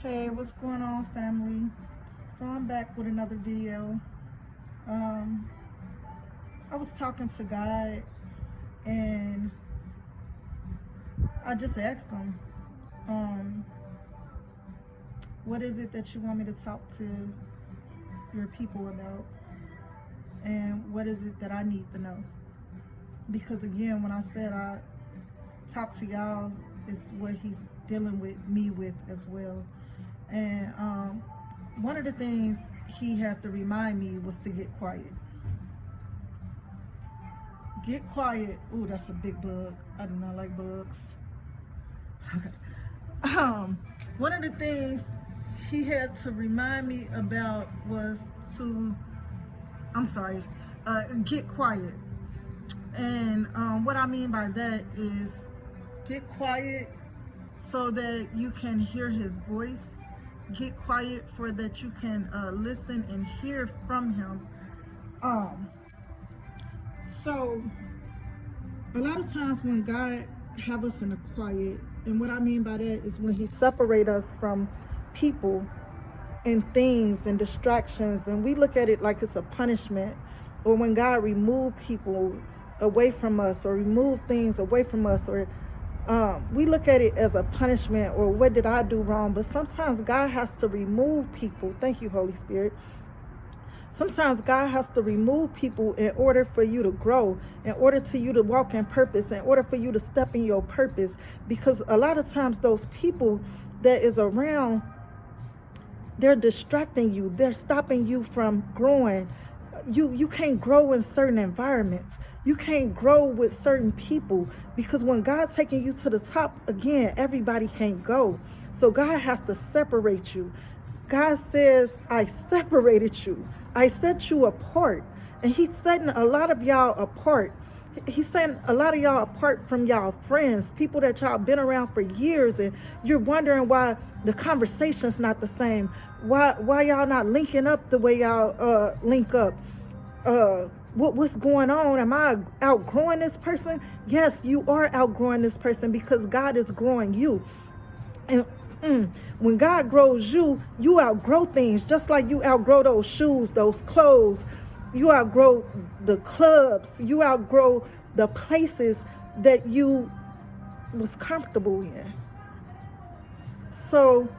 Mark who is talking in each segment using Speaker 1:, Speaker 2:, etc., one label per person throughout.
Speaker 1: Hey, what's going on, family? So I'm back with another video. Um, I was talking to God, and I just asked him, um, what is it that you want me to talk to your people about? And what is it that I need to know? Because again, when I said I talk to y'all, it's what he's dealing with me with as well. And one of the things he had to remind me was to get quiet. Get quiet. Ooh, that's a big bug. I do not like bugs. Okay. Um, One of the things he had to remind me about was to, I'm sorry, get quiet. And what I mean by that is get quiet so that you can hear his voice. Get quiet for that you can listen and hear from him. Um, so a lot of times when God have us in the quiet, and what I mean by that is when he separate us from people and things and distractions, and we look at it like it's a punishment, or when God remove people away from us or remove things away from us, or we look at it as a punishment, or what did I do wrong? But sometimes God has to remove people. Thank you, Holy Spirit. Sometimes God has to remove people in order for you to grow, in order to you to walk in purpose, in order for you to step in your purpose. Because a lot of times those people that is around, they're distracting you. They're stopping you from growing. You can't grow in certain environments. You can't grow with certain people, because when God's taking you to the top, again, everybody can't go. So God has to separate you. God says, I separated you. I set you apart. And he's setting a lot of y'all apart. He's setting a lot of y'all apart from y'all friends, people that y'all been around for years, and you're wondering why the conversation's not the same. Why y'all not linking up the way y'all link up? What's going on? Am I outgrowing this person? Yes, you are outgrowing this person, because God is growing you. And when God grows you, you outgrow things, just like you outgrow those shoes, those clothes. You outgrow the clubs. You outgrow the places that you was comfortable in. So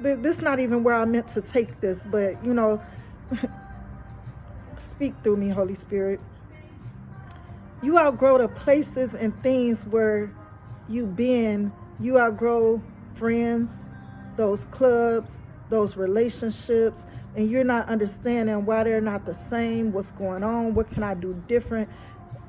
Speaker 1: this is not even where I meant to take this, but speak through me, Holy Spirit. You outgrow the places and things where you've been. You outgrow friends, those clubs, those relationships, and you're not understanding why they're not the same. What's going on? What can I do different?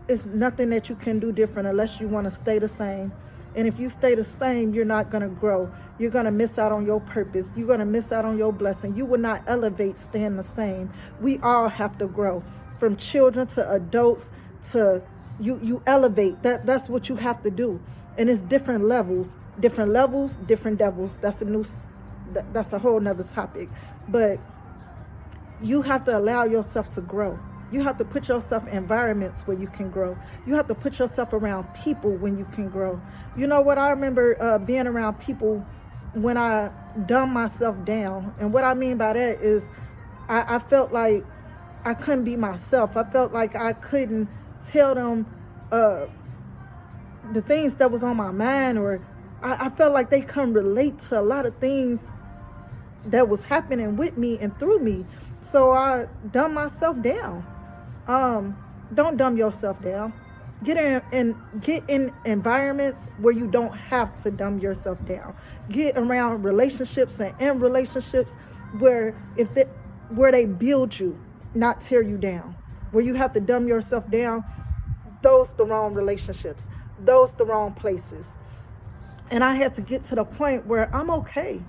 Speaker 1: It's nothing that you can do different unless you want to stay the same. And if you stay the same, you're not going to grow. You're going to miss out on your purpose. You're going to miss out on your blessing. You will not elevate staying the same. We all have to grow, from children to adults to you elevate. That's what you have to do. And it's different levels, different devils. That's a whole nother topic. But you have to allow yourself to grow. You have to put yourself in environments where you can grow. You have to put yourself around people when you can grow. You know what? I remember being around people when I dumbed myself down. And what I mean by that is I felt like I couldn't be myself. I felt like I couldn't tell them the things that was on my mind, or I felt like they couldn't relate to a lot of things that was happening with me and through me. So I dumbed myself down. Don't dumb yourself down. Get in environments where you don't have to dumb yourself down. Get around relationships and in relationships where where they build you, not tear you down. Where you have to dumb yourself down, those the wrong relationships. Those the wrong places. And I had to get to the point where I'm okay.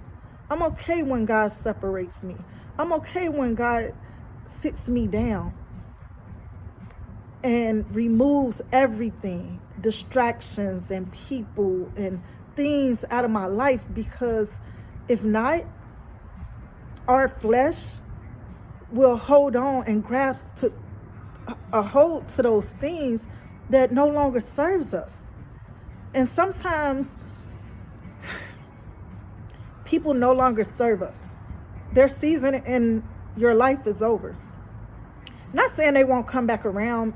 Speaker 1: I'm okay when God separates me. I'm okay when God sits me down and removes everything, distractions and people and things out of my life, because if not, our flesh will hold on and grasp to a hold to those things that no longer serves us. And sometimes People no longer serve us. Their season in your life is over. Not saying they won't come back around,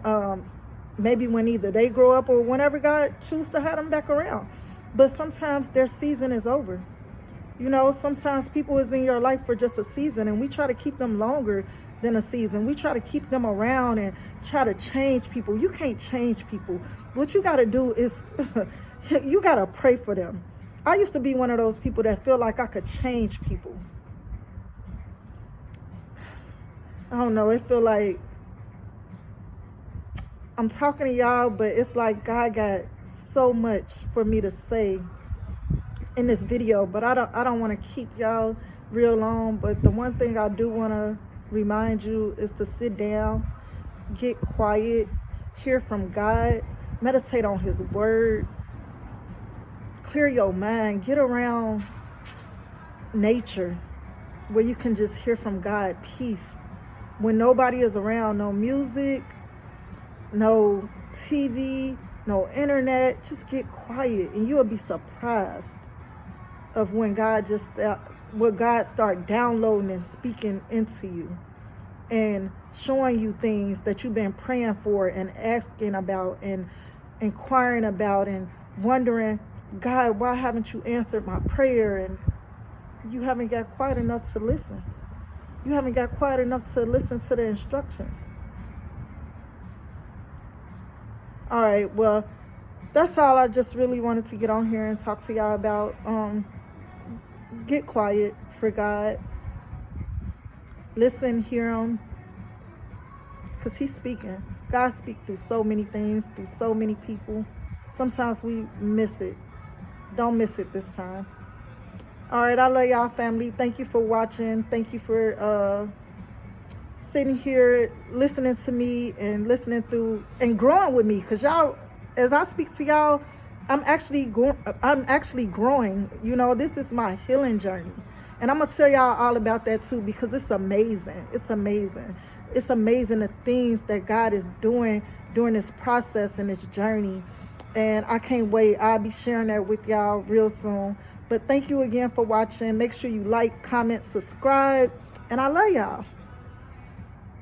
Speaker 1: maybe when either they grow up or whenever God chooses to have them back around. But sometimes their season is over. You know, sometimes people is in your life for just a season, and we try to keep them longer than a season. We try to keep them around and try to change people. You can't change people. What you got to do is you got to pray for them. I used to be one of those people that feel like I could change people. I don't know. It feel like I'm talking to y'all, but it's like God got so much for me to say in this video, but I don't want to keep y'all real long. But the one thing I do want to remind you is to sit down, get quiet, hear from God, meditate on his word, clear your mind, get around nature where you can just hear from God, peace. When nobody is around, no music, no TV, no internet, just get quiet and you will be surprised of when God start downloading and speaking into you and showing you things that you've been praying for and asking about and inquiring about and wondering, God, why haven't you answered my prayer? And you haven't got quiet enough to listen. You haven't got quiet enough to listen to the instructions. All right, well, that's all I just really wanted to get on here and talk to y'all about. Get quiet for God. Listen, hear him, because he's speaking. God speaks through so many things, through so many people. Sometimes we miss it. Don't miss it this time. All right, I love y'all, family. Thank you for watching. Thank you for sitting here listening to me and listening through and growing with me, because y'all, as I speak to y'all, I'm actually growing. You know, this is my healing journey, and I'm gonna tell y'all all about that too, because it's amazing. It's amazing. It's amazing the things that God is doing during this process and this journey, and I can't wait. I'll be sharing that with y'all real soon. But thank you again for watching. Make sure you like, comment, subscribe, and I love y'all.